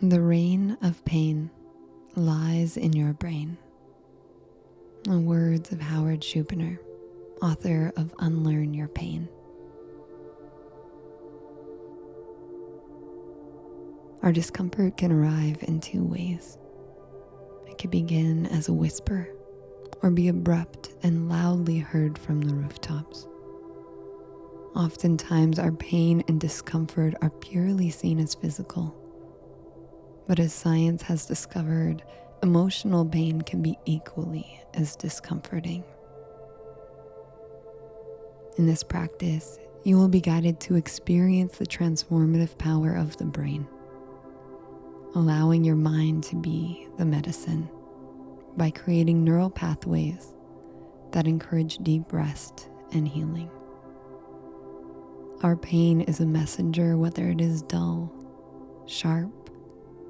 The reign of pain lies in your brain. The words of Schubiner, author of Unlearn Your Pain. Our discomfort can arrive in two ways. It can begin as a whisper or be abrupt and loudly heard from the rooftops. Oftentimes, our pain and discomfort are purely seen as physical. But as science has discovered, emotional pain can be equally as discomforting. In this practice, you will be guided to experience the transformative power of the brain, allowing your mind to be the medicine by creating neural pathways that encourage deep rest and healing. Our pain is a messenger, whether it is dull, sharp,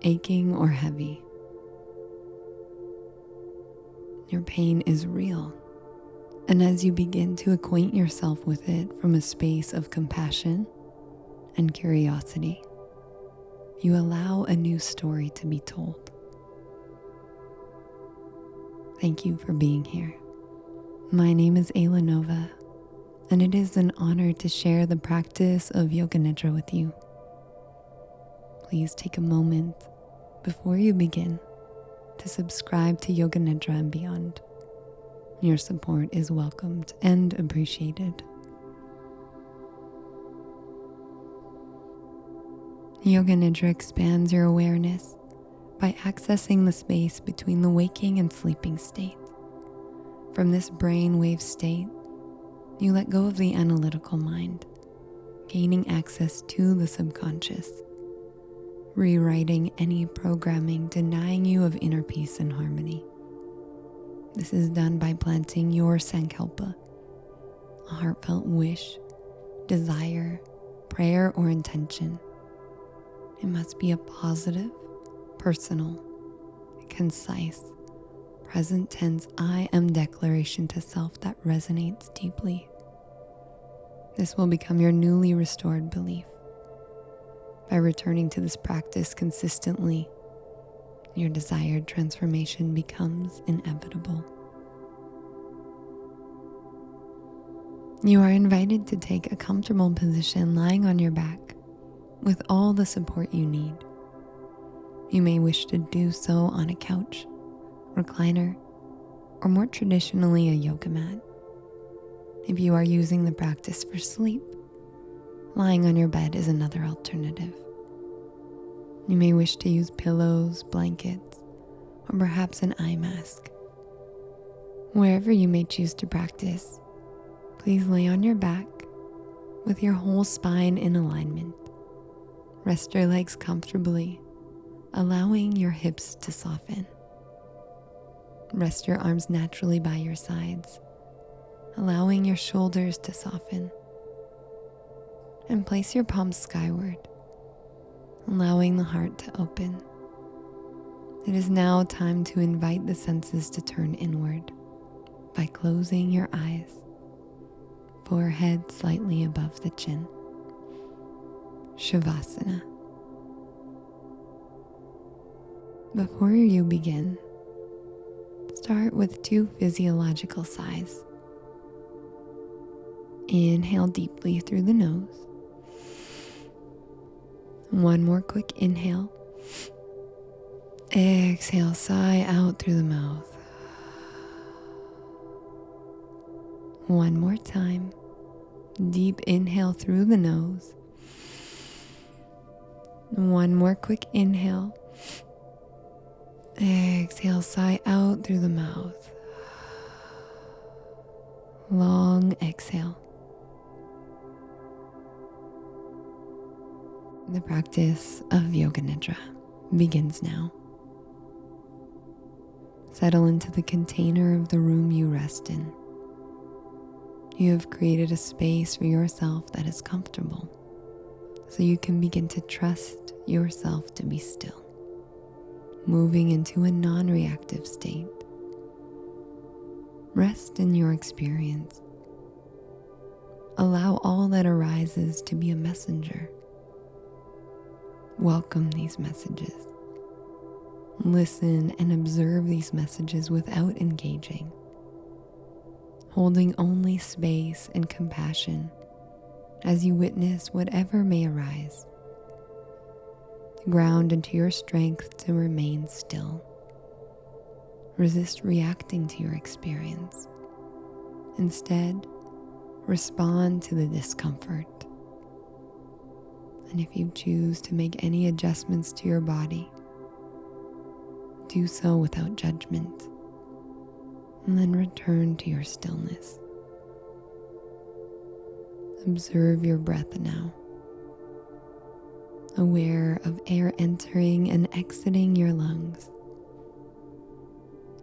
aching, or heavy. Your pain is real, and as you begin to acquaint yourself with it from a space of compassion and curiosity, you allow a new story to be told. Thank you for being here. My name is Ayla, and it is an honor to share the practice of Yoga Nidra with you. Please take a moment before you begin to subscribe to Yoga Nidra and beyond. Your support is welcomed and appreciated. Yoga Nidra expands your awareness by accessing the space between the waking and sleeping state. From this brainwave state, you let go of the analytical mind, gaining access to the subconscious, rewriting any programming denying you of inner peace and harmony. This is done by planting your sankalpa, a heartfelt wish, desire, prayer, or intention. It must be a positive, personal, concise, present tense I am declaration to self that resonates deeply. This will become your newly restored belief. By returning to this practice consistently, your desired transformation becomes inevitable. You are invited to take a comfortable position lying on your back with all the support you need. You may wish to do so on a couch, recliner, or more traditionally a yoga mat. If you are using the practice for sleep, lying on your bed is another alternative. You may wish to use pillows, blankets, or perhaps an eye mask. Wherever you may choose to practice, please lay on your back with your whole spine in alignment. Rest your legs comfortably, allowing your hips to soften. Rest your arms naturally by your sides, allowing your shoulders to soften. And place your palms skyward, allowing the heart to open. It is now time to invite the senses to turn inward by closing your eyes, forehead slightly above the chin. Shavasana. Before you begin, start with 2 physiological sighs. Inhale deeply through the nose. One more quick inhale. Exhale, sigh out through the mouth. One more time. Deep inhale through the nose. One more quick inhale. Exhale, sigh out through the mouth. Long exhale. The practice of Yoga Nidra begins now. Settle into the container of the room you rest in. You have created a space for yourself that is comfortable, so you can begin to trust yourself to be still, moving into a non-reactive state. Rest in your experience. Allow all that arises to be a messenger. Welcome these messages Listen and observe these messages without engaging, holding only space and compassion as you witness whatever may arise. Ground into your strength to remain still. Resist reacting to your experience. Instead, respond to the discomfort. And if you choose to make any adjustments to your body, do so without judgment, and then return to your stillness. Observe your breath now, aware of air entering and exiting your lungs,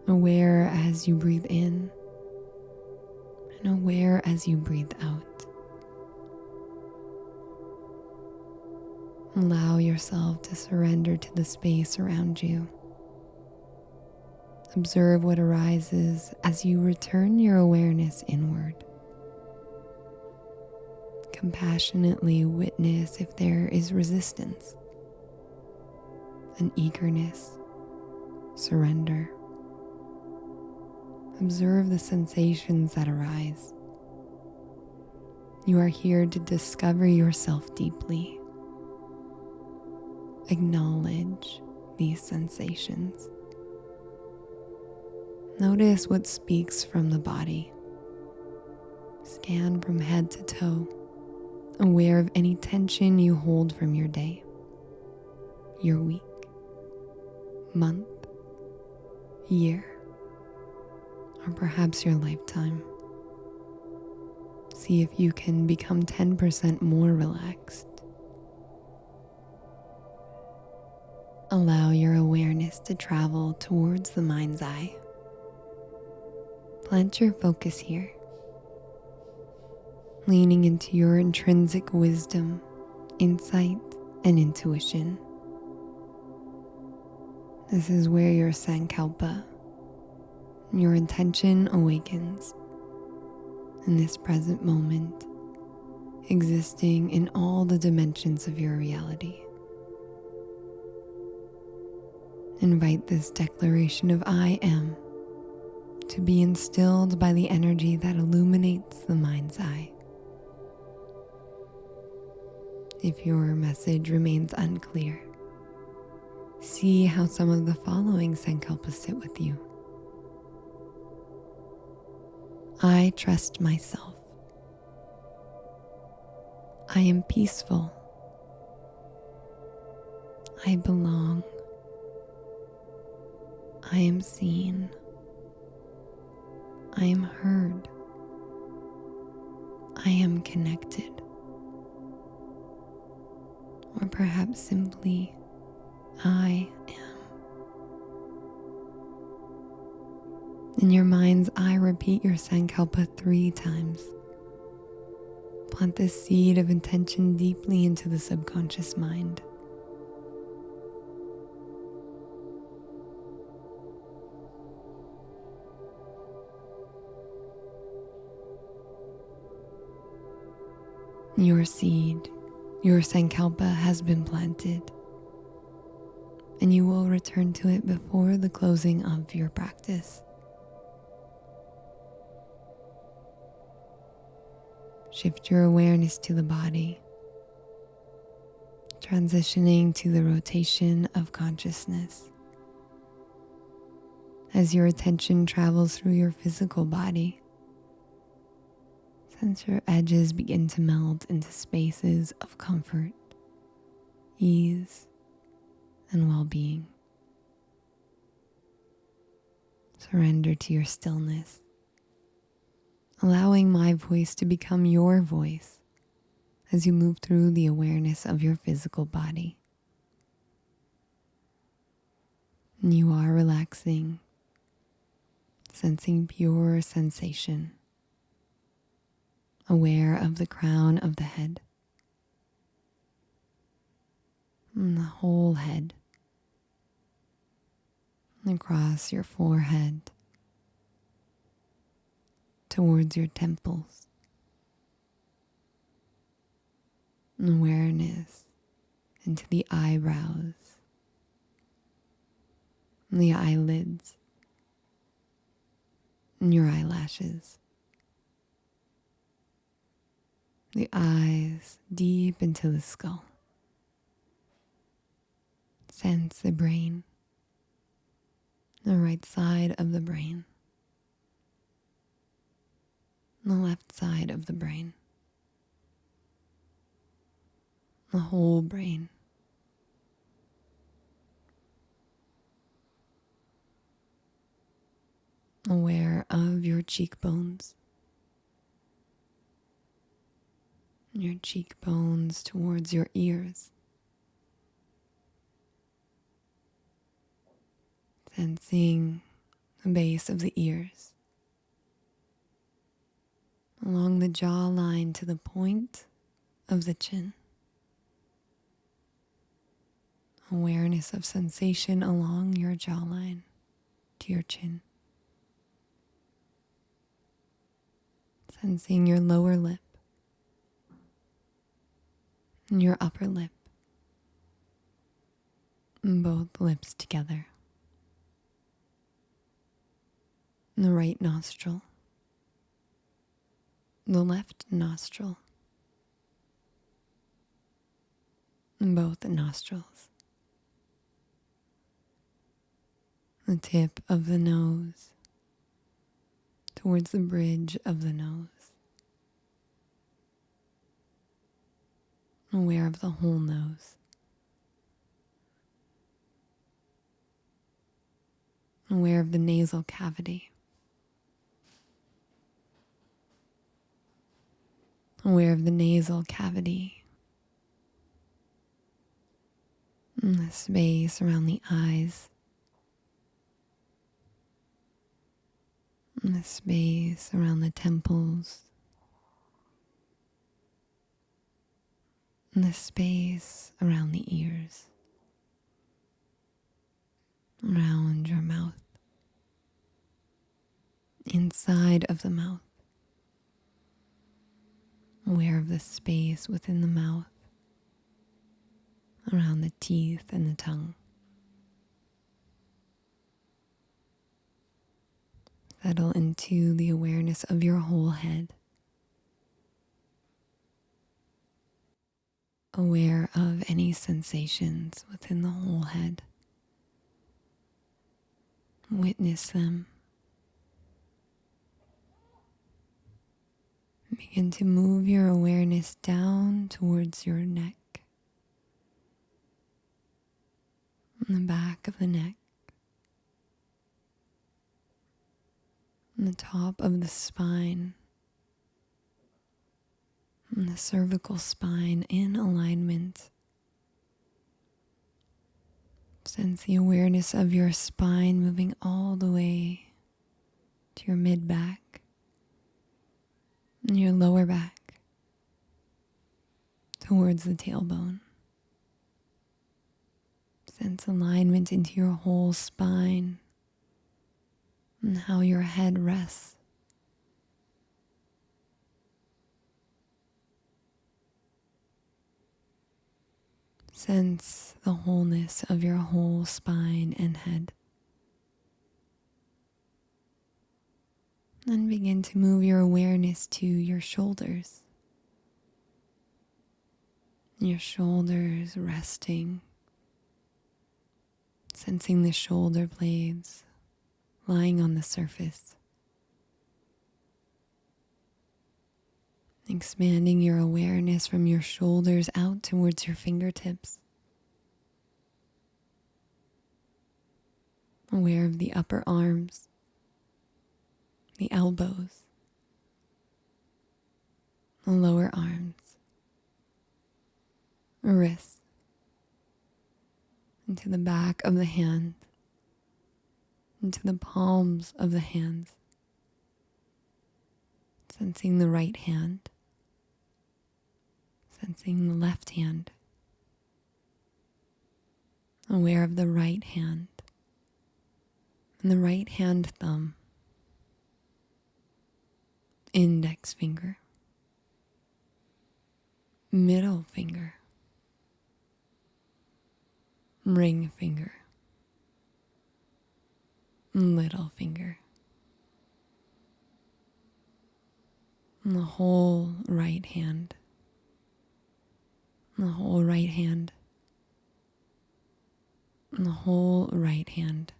aware as you breathe in, and aware as you breathe out. Allow yourself to surrender to the space around you. Observe what arises as you return your awareness inward. Compassionately witness if there is resistance, an eagerness, surrender. Observe the sensations that arise. You are here to discover yourself deeply. Acknowledge these sensations. Notice what speaks from the body. Scan from head to toe, aware of any tension you hold from your day, your week, month, year, or perhaps your lifetime. See if you can become 10% more relaxed. Allow your awareness to travel towards the mind's eye. Plant your focus here, leaning into your intrinsic wisdom, insight, and intuition. This is where your sankalpa, your intention awakens in this present moment, existing in all the dimensions of your reality. Invite this declaration of I am to be instilled by the energy that illuminates the mind's eye. If your message remains unclear, see how some of the following sankalpas sit with you. I trust myself. I am peaceful. I belong. I am seen. I am heard. I am connected. Or perhaps simply, I am. In your mind's eye, repeat your sankalpa 3 times. Plant this seed of intention deeply into the subconscious mind. Your seed, your sankalpa has been planted, and you will return to it before the closing of your practice. Shift your awareness to the body, transitioning to the rotation of consciousness. As your attention travels through your physical body, sense your edges begin to melt into spaces of comfort, ease, and well-being. Surrender to your stillness, allowing my voice to become your voice as you move through the awareness of your physical body. And you are relaxing, sensing pure sensation, aware of the crown of the head, and the whole head, across your forehead, towards your temples, and awareness into the eyebrows, the eyelids, and your eyelashes, the eyes deep into the skull. Sense the brain, the right side of the brain, the left side of the brain, the whole brain. Aware of your cheekbones towards your ears. Sensing the base of the ears, along the jawline to the point of the chin. Awareness of sensation along your jawline to your chin. Sensing your lower lip and your upper lip, and both lips together. The right nostril, the left nostril, and both nostrils. The tip of the nose towards the bridge of the nose. Aware of the whole nose. Aware of the nasal cavity. Aware of the nasal cavity. And the space around the eyes. And the space around the temples. And the space around the ears. Around your mouth. Inside of the mouth. Aware of the space within the mouth, around the teeth and the tongue. Settle into the awareness of your whole head. Aware of any sensations within the whole head. Witness them. Begin to move your awareness down towards your neck, on the back of the neck, on the top of the spine, and the cervical spine in alignment. Sense the awareness of your spine moving all the way to your mid-back and your lower back towards the tailbone. Sense alignment into your whole spine and how your head rests. Sense the wholeness of your whole spine and head. Then begin to move your awareness to your shoulders. Your shoulders resting. Sensing the shoulder blades lying on the surface. Expanding your awareness from your shoulders out towards your fingertips. Aware of the upper arms, the elbows, the lower arms, wrists, into the back of the hand, into the palms of the hands. Sensing the right hand, sensing the left hand. Aware of the right hand and the right hand thumb, index finger, middle finger, ring finger, little finger, and the whole right hand, and the whole right hand, and the whole right hand.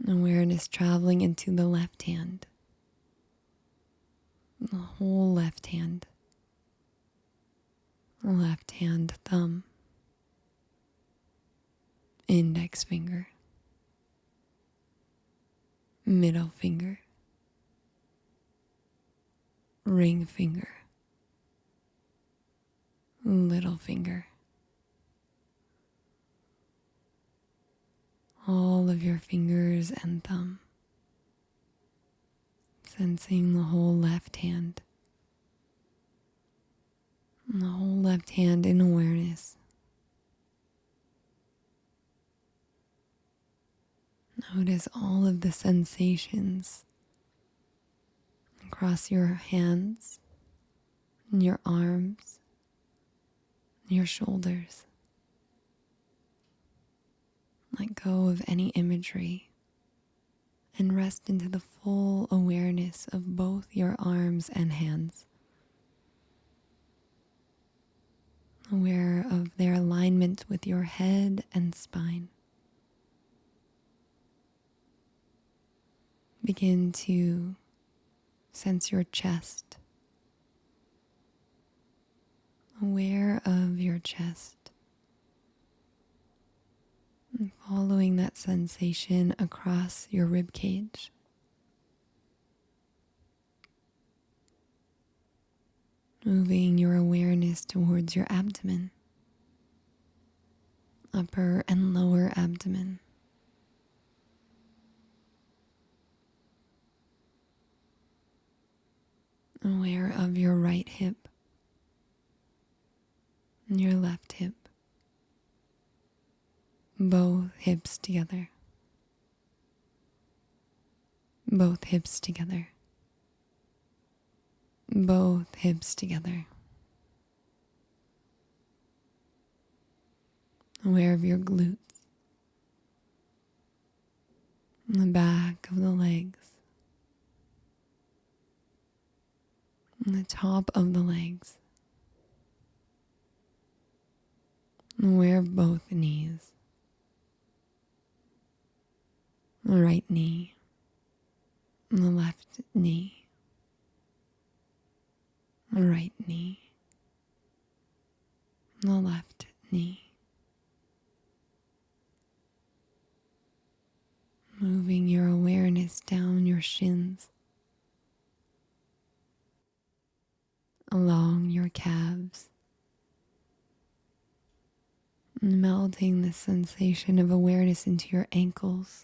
Awareness traveling into the left hand, the whole left hand, left hand thumb, index finger, middle finger, ring finger, little finger. All of your fingers and thumb, sensing the whole left hand, and the whole left hand in awareness. Notice all of the sensations across your hands, and your arms, and your shoulders. Let go of any imagery and rest into the full awareness of both your arms and hands. Aware of their alignment with your head and spine. Begin to sense your chest. Aware of your chest. And following that sensation across your rib cage. Moving your awareness towards your abdomen. Upper and lower abdomen. Aware of your right hip and your left hip. Both hips together. Both hips together. Both hips together. Aware of your glutes. And the back of the legs. And the top of the legs. Aware of both knees. The right knee, and the left knee, the right knee, and the left knee. Moving your awareness down your shins, along your calves, and melting the sensation of awareness into your ankles,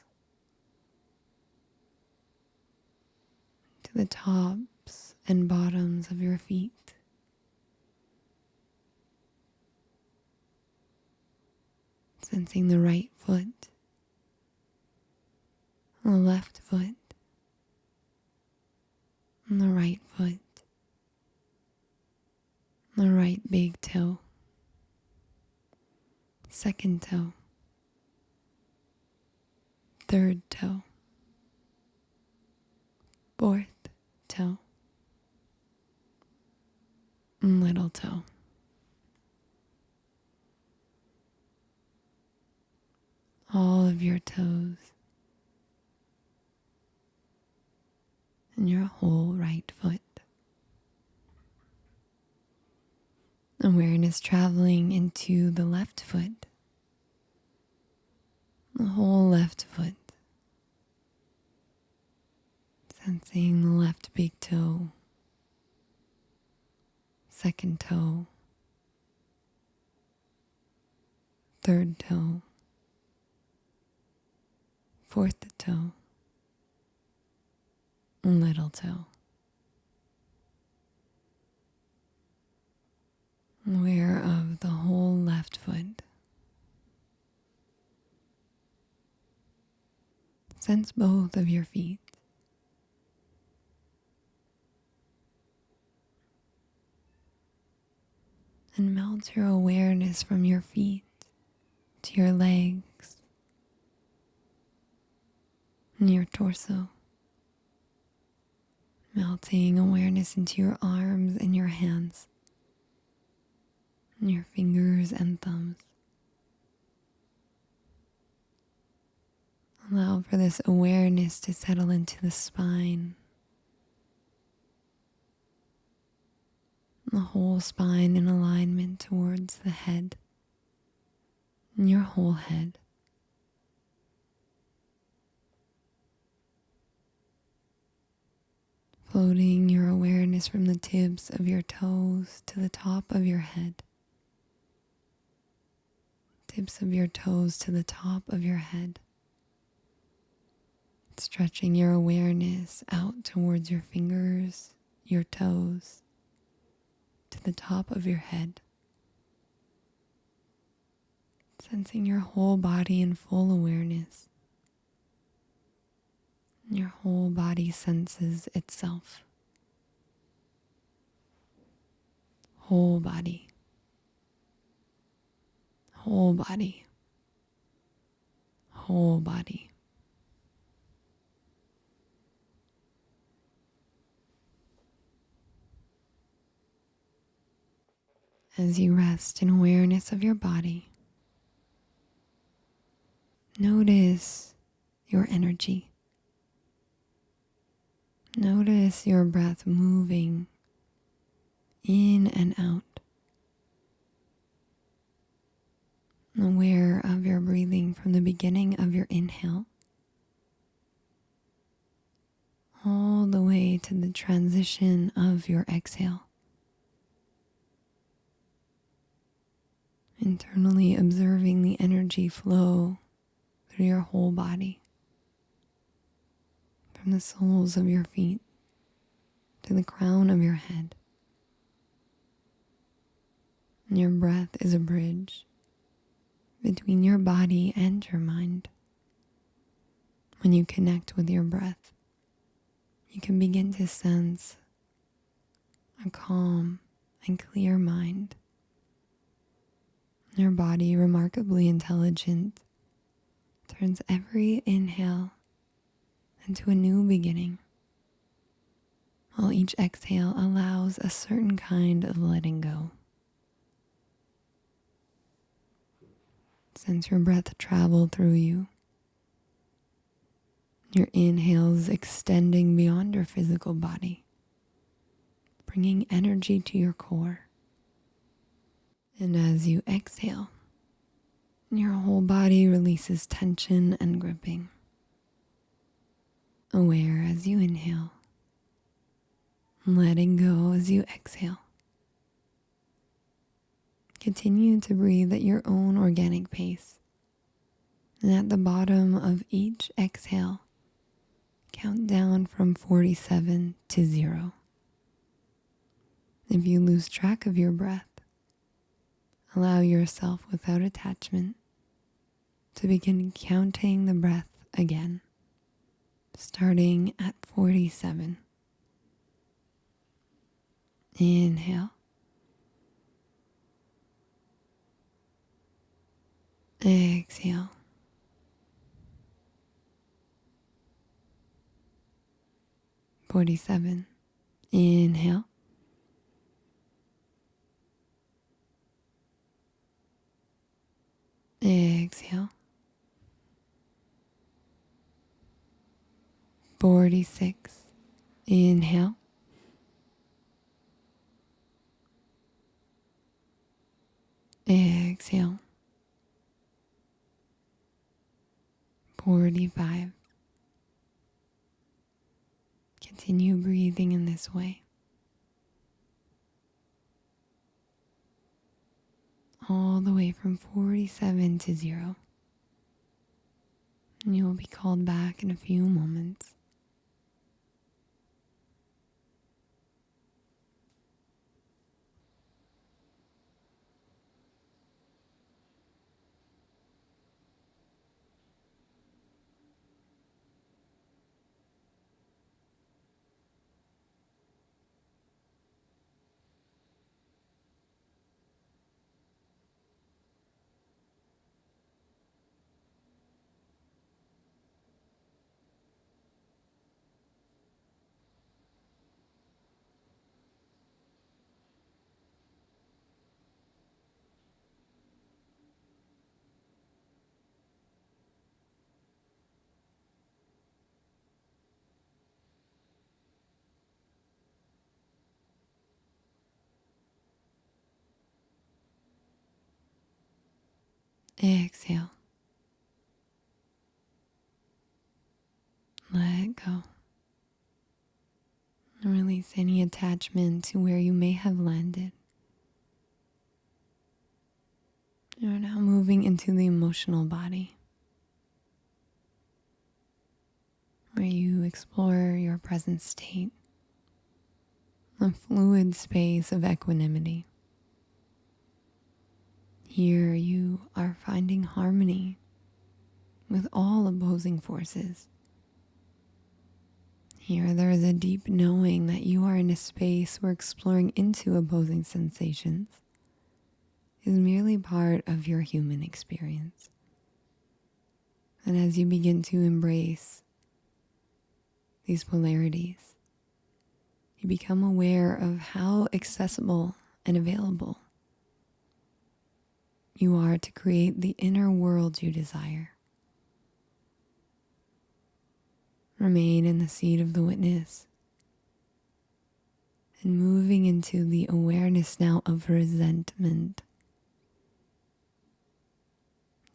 to the tops and bottoms of your feet. Sensing the right foot, the left foot, and the right foot, the right big toe, second toe, third toe, fourth toe, and little toe. All of your toes and your whole right foot. Awareness traveling into the left foot, the whole left foot. Sensing the left big toe, second toe, third toe, fourth toe, and little toe. Aware of the whole left foot. Sense both of your feet. And melt your awareness from your feet to your legs, and your torso, melting awareness into your arms and your hands, and your fingers and thumbs. Allow for this awareness to settle into the spine, the whole spine in alignment towards the head, and your whole head. Floating your awareness from the tips of your toes to the top of your head. Tips of your toes to the top of your head. Stretching your awareness out towards your fingers, your toes, to the top of your head. Sensing your whole body in full awareness. Your whole body senses itself. Whole body. Whole body. Whole body. As you rest in awareness of your body, notice your energy. Notice your breath moving in and out. Aware of your breathing from the beginning of your inhale all the way to the transition of your exhale. Internally observing the energy flow through your whole body, from the soles of your feet to the crown of your head. And your breath is a bridge between your body and your mind. When you connect with your breath, you can begin to sense a calm and clear mind. Your body, remarkably intelligent, turns every inhale into a new beginning, while each exhale allows a certain kind of letting go. Sense your breath travel through you. Your inhales extending beyond your physical body, bringing energy to your core. And as you exhale, your whole body releases tension and gripping. Aware as you inhale, letting go as you exhale. Continue to breathe at your own organic pace. And at the bottom of each exhale, count down from 47 to 0. If you lose track of your breath, allow yourself without attachment to begin counting the breath again, starting at 47. Inhale. Exhale. "47. Inhale. Exhale. 46. Inhale. Exhale. 45. Continue breathing in this way. All the way from 47 to 0. And you will be called back in a few moments. Exhale. Let go. Release any attachment to where you may have landed. You're now moving into the emotional body, where you explore your present state, a fluid space of equanimity. Here you are finding harmony with all opposing forces. Here there is a deep knowing that you are in a space where exploring into opposing sensations is merely part of your human experience. And as you begin to embrace these polarities, you become aware of how accessible and available you are to create the inner world you desire. Remain in the seat of the witness and moving into the awareness now of resentment.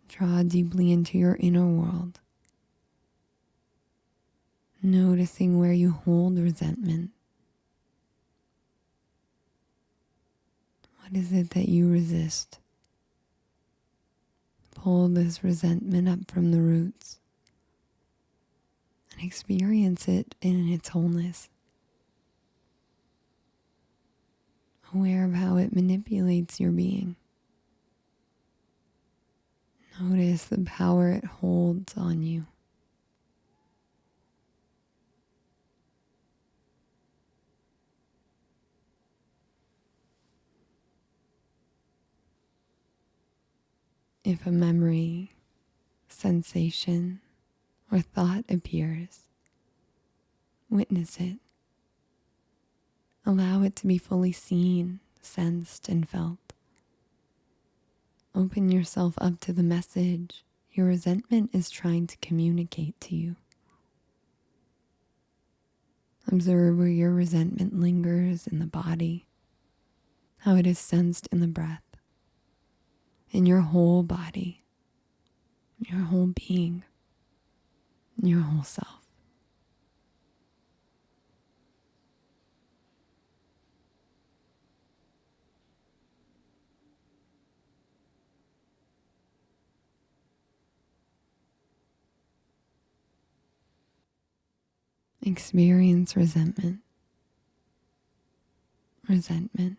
Draw deeply into your inner world, noticing where you hold resentment. What is it that you resist? Pull this resentment up from the roots and experience it in its wholeness. Aware of how it manipulates your being. Notice the power it holds on you. If a memory, sensation, or thought appears, witness it. Allow it to be fully seen, sensed, and felt. Open yourself up to the message your resentment is trying to communicate to you. Observe where your resentment lingers in the body, how it is sensed in the breath, in your whole body, your whole being, your whole self. Experience resentment, resentment,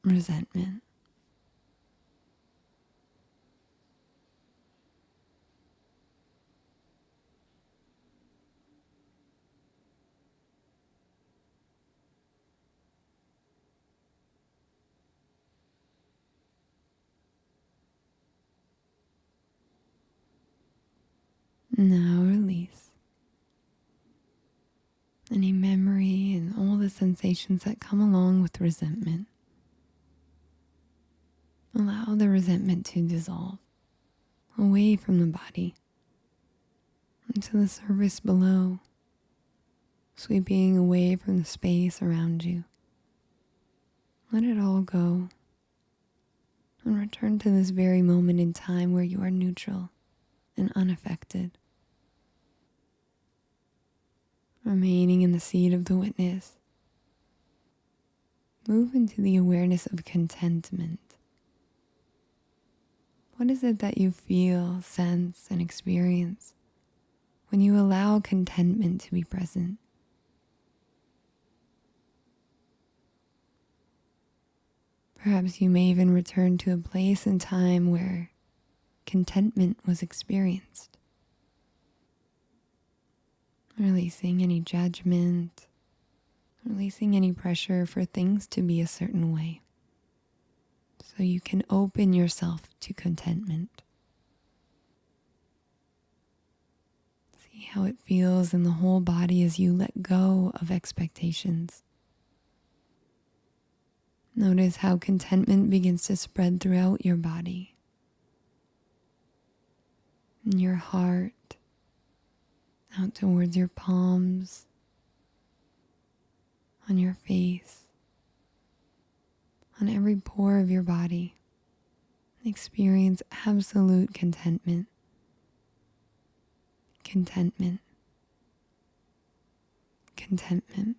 resentment. Now release any memory and all the sensations that come along with resentment. Allow the resentment to dissolve away from the body into the surface below, sweeping away from the space around you. Let it all go and return to this very moment in time where you are neutral and unaffected. Remaining in the seat of the witness, move into the awareness of contentment. What is it that you feel, sense, and experience when you allow contentment to be present? Perhaps you may even return to a place and time where contentment was experienced. Releasing any judgment, releasing any pressure for things to be a certain way, so you can open yourself to contentment. See how it feels in the whole body as you let go of expectations. Notice how contentment begins to spread throughout your body, in your heart, out towards your palms, on your face, on every pore of your body, Experience absolute contentment. Contentment. Contentment.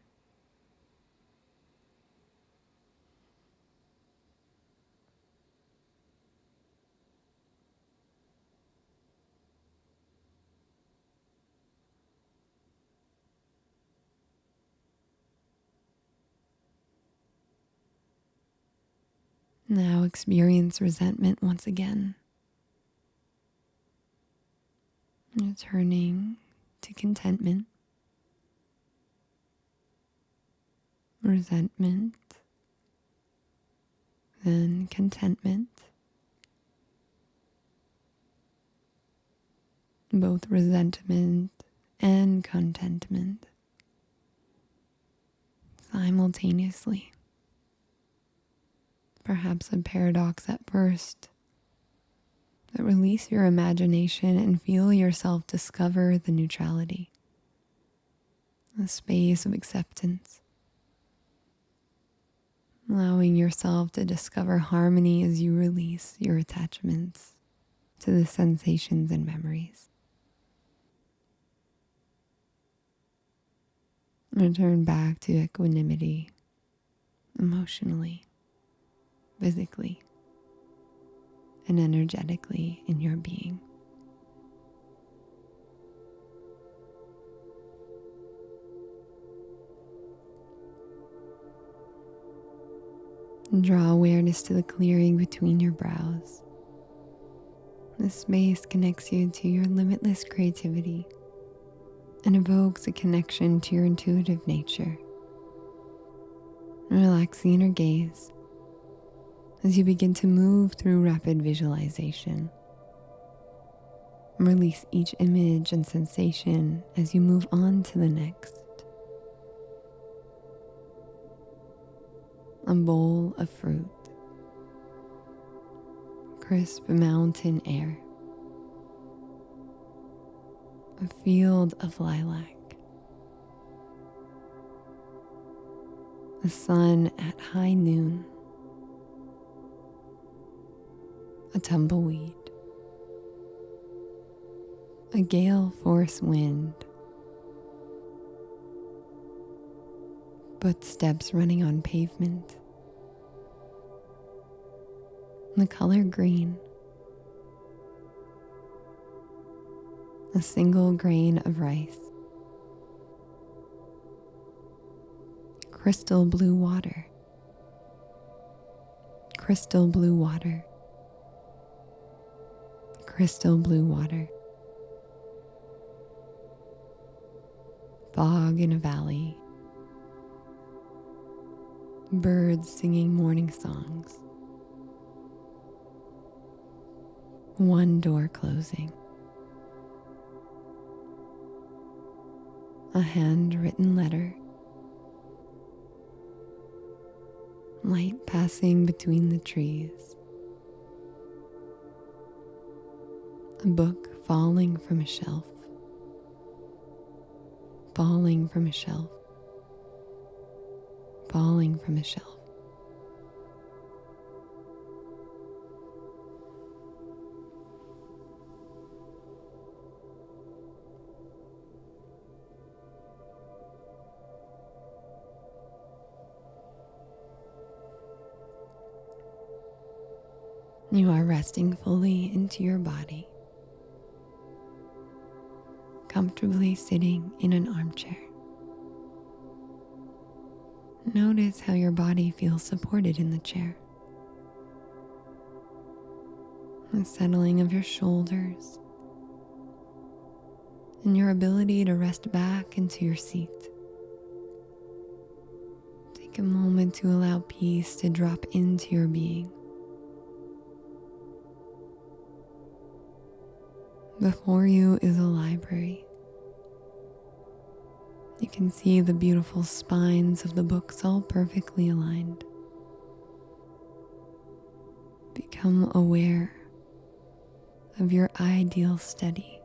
Now experience resentment once again. Returning to contentment. Resentment. Then contentment. Both resentment and contentment simultaneously. Perhaps a paradox at first, but release your imagination and feel yourself discover the neutrality, a space of acceptance, allowing yourself to discover harmony as you release your attachments to the sensations and memories. Return back to equanimity, emotionally, physically, and energetically in your being. Draw awareness to the clearing between your brows. This space connects you to your limitless creativity and evokes a connection to your intuitive nature. Relaxing inner gaze as you begin to move through rapid visualization. Release each image and sensation as you move on to the next. A bowl of fruit, crisp mountain air, a field of lilac, the sun at high noon, a tumbleweed, a gale force wind, footsteps running on pavement, the color green, a single grain of rice, crystal blue water, crystal blue water, crystal blue water, fog in a valley, birds singing morning songs, one door closing, a handwritten letter, light passing between the trees, a book falling from a shelf, falling from a shelf, falling from a shelf. You are resting fully into your body, comfortably sitting in an armchair. Notice how your body feels supported in the chair. The settling of your shoulders and your ability to rest back into your seat. Take a moment to allow peace to drop into your being. Before you is a library. You can see the beautiful spines of the books all perfectly aligned. Become aware of your ideal study.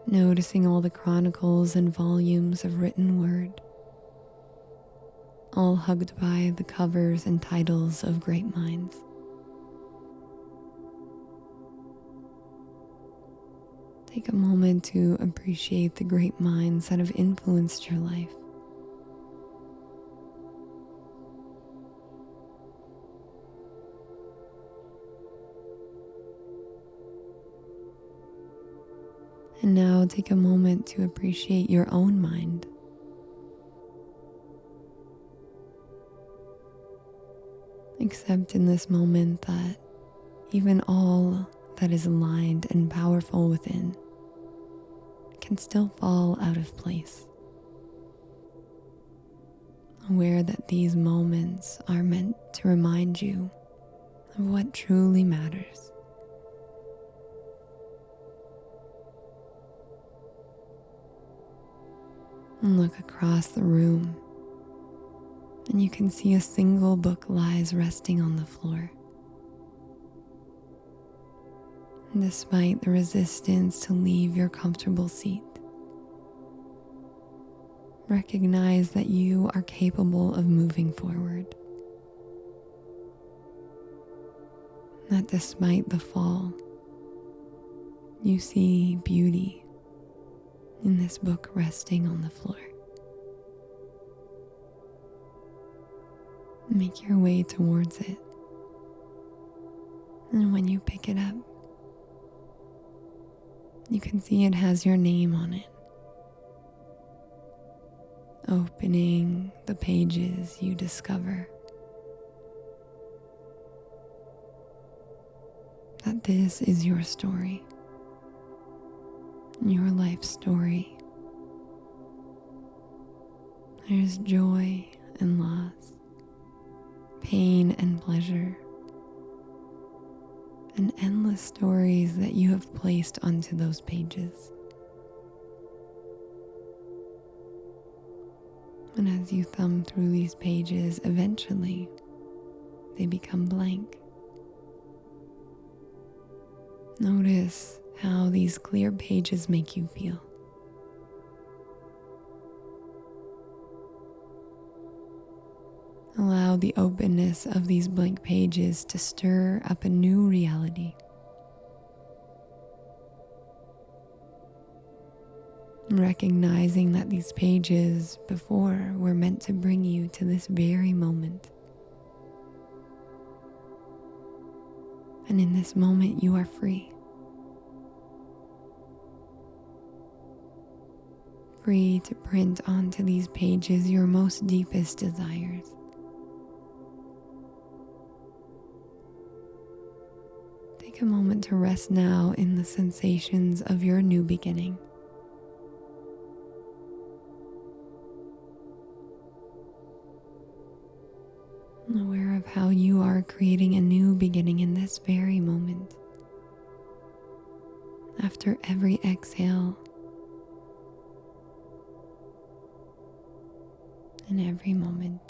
Noticing all the chronicles and volumes of written word. all hugged by the covers and titles of great minds. Take a moment to appreciate the great minds that have influenced your life. And now take a moment to appreciate your own mind. Accept in this moment that even all that is aligned and powerful within can still fall out of place. Aware that these moments are meant to remind you of what truly matters. And look across the room, and you can see a single book lies resting on the floor. And despite the resistance to leave your comfortable seat, recognize that you are capable of moving forward. That despite the fall, you see beauty in this book resting on the floor. Make your way towards it. And when you pick it up, you can see it has your name on it. Opening the pages, you discover that this is your story, your life story. There's joy and loss, pain and pleasure, and endless stories that you have placed onto those pages. And as you thumb through these pages, eventually they become blank. Notice how these clear pages make you feel. Allow the openness of these blank pages to stir up a new reality. Recognizing that these pages before were meant to bring you to this very moment. And in this moment, you are free. Free to print onto these pages your most deepest desires. Take a moment to rest now in the sensations of your new beginning. Aware of how you are creating a new beginning in this very moment. After every exhale and every moment.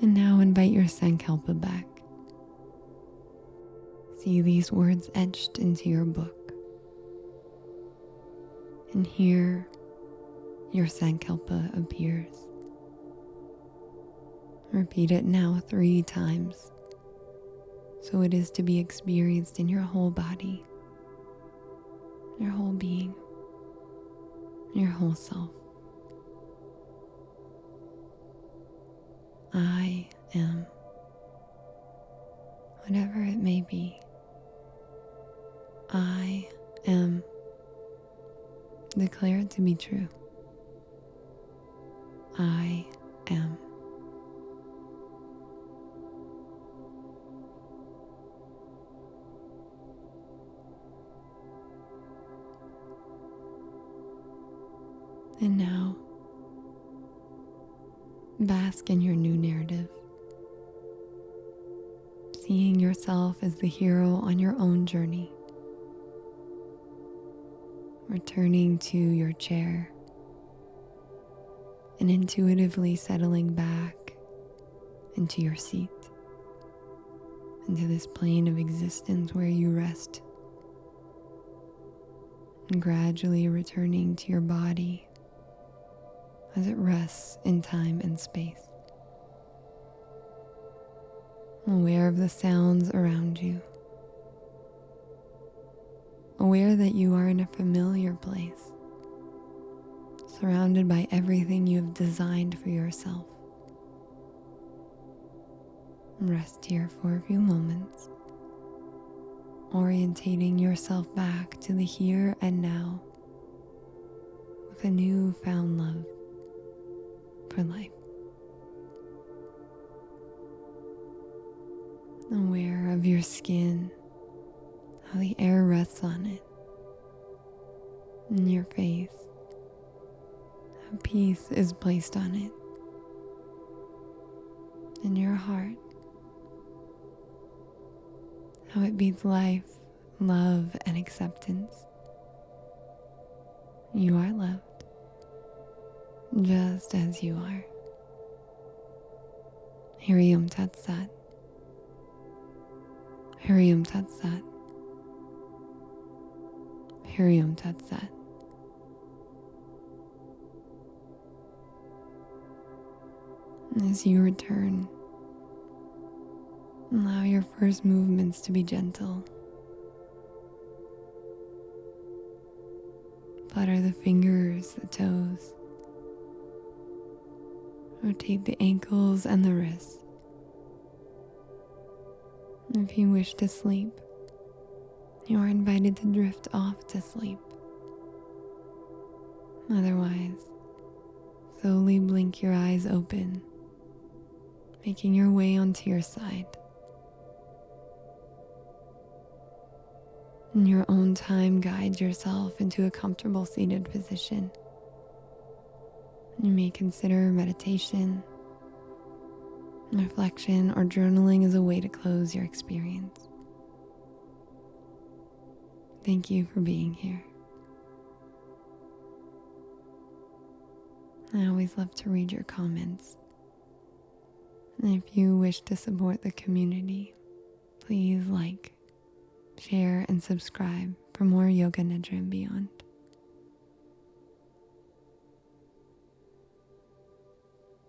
And now invite your Sankalpa back. See these words etched into your book. And here your Sankalpa appears. Repeat it now 3 times, so it is to be experienced in your whole body, your whole being, your whole self. I am, whatever it may be. I am. Declare it to be true. I am. And now, bask in your new narrative. See seeing yourself as the hero on your own journey. Returning to your chair and intuitively settling back into your seat, into this plane of existence where you rest, and gradually returning to your body as it rests in time and space. Aware of the sounds around you. Aware that you are in a familiar place, surrounded by everything you have designed for yourself. Rest here for a few moments, orientating yourself back to the here and now with a newfound love for life. Aware of your skin, how the air rests on it, in your face, how peace is placed on it, in your heart, how it beats life, love, and acceptance. You are loved, just as you are. Harium Tat Sat. Harium Tat Sat. Harium Tat Sat. As you return, allow your first movements to be gentle. Flutter the fingers, the toes. Rotate the ankles and the wrists. If you wish to sleep, you are invited to drift off to sleep. Otherwise, slowly blink your eyes open, making your way onto your side. In your own time, guide yourself into a comfortable seated position. You may consider meditation, reflection, or journaling as a way to close your experience. Thank you for being here. I always love to read your comments. And if you wish to support the community, please like, share, and subscribe for more Yoga Nidra and beyond.